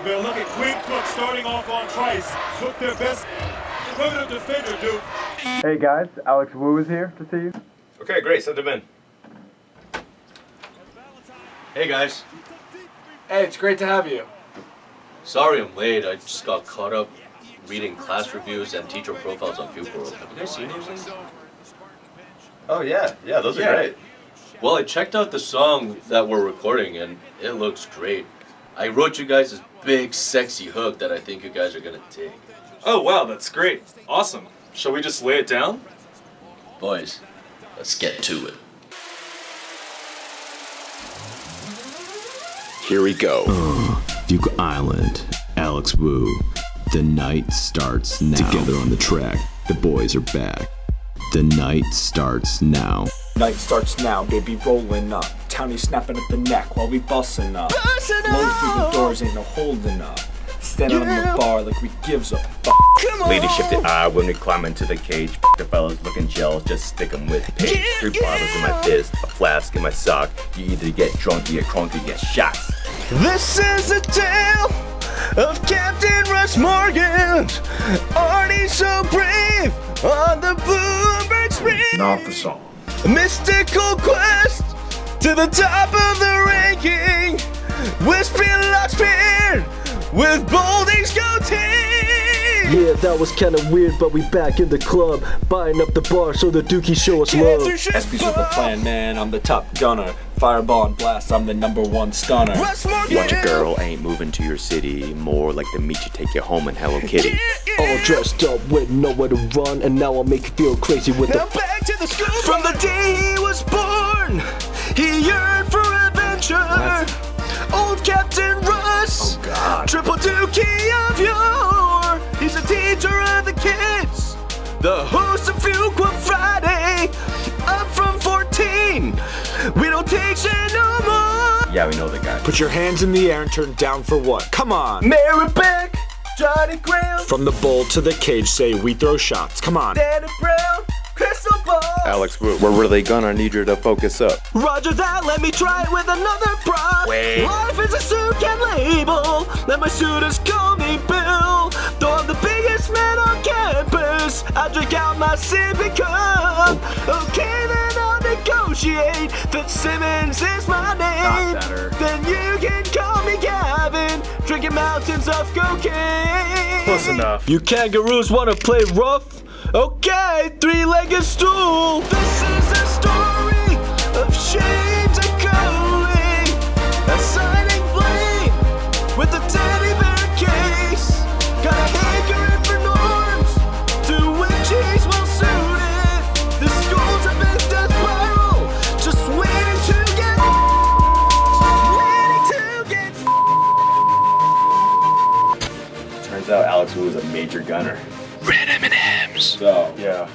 They'll look at Quinn Cook starting off on Trice. Cook their best perimeter defender, dude. Hey guys, Alex Wu is here to see you. Okay, great. Send him in. Hey guys. Hey, it's great to have you. Sorry I'm late. I just got caught up reading class reviews and teacher profiles on Field World. Have you guys seen those things? Oh, yeah. Yeah, those are great. Well, I checked out the song that we're recording and it looks great. I wrote you guys this big, sexy hook that I think you guys are gonna dig. Oh, wow, that's great. Awesome. Shall we just lay it down? Boys, let's get to it. Here we go. Duke Island, Alex Wu. The night starts now. Together on the track, the boys are back. The night starts now. Night starts now, baby rolling up. Townie snapping at the neck while we bustin' up. Blow through the doors, ain't no holding up. Standing on the bar like we gives a fuck. Lady shifted eye when we climb into the cage. The fellas looking jealous, just stick 'em with pain. 3 bottles in my fist, a flask in my sock. You either get drunk, you get crunk, or you get shot. This is a tale of Captain Russ Morgan. Arnie so brave on the Bluebird Spring. Not the song. A mystical quest to the top of the ranking. Whispering Lockspear with Bolding's goatee. Yeah, that was kinda weird, but we back in the club, buying up the bar so the Dookie show us love. SB Super Plan, man, I'm the top gunner. Fireball and blast, I'm the #1 stunner. You want your girl, ain't moving to your city. More like the meat you take you home in Hello Kitty. All dressed up with nowhere to run, and now I'll make you feel crazy with the. Now back to the school. From the day he was born, he yearned for adventure. Old Captain Russ, triple Dookie of yore. He's a teacher of the kids, the host of Field Club Friday. Up from 14, we don't take shit no more. Yeah, we know the guy. Put your hands in the air and turn down for what? Come on. Mary Beck, Johnny Graham, From the bowl to the cage, say we throw shots. Come on. Danny Brown, Crystal Ball. Alex, we're really gonna need you to focus up. Roger that, let me try it with another prop. Wait. Life is a suit and label, let my suitors call me Bill. Though I'm the biggest man on campus, I drink out my sippy cup. Okay, then I'll negotiate. Fitzsimmons is my name. Then you can call me Gavin, drinking mountains of cocaine. Close enough. You kangaroos wanna play rough? Okay, 3-legged stool. This is a story of shades of going, assigning blame with the teddy bear case. Got a hankering for norms, to which he's well suited. The school's a big death spiral, just waiting to get. Turns out Alex Wu was a major gunner. Red M&M's. So, yeah.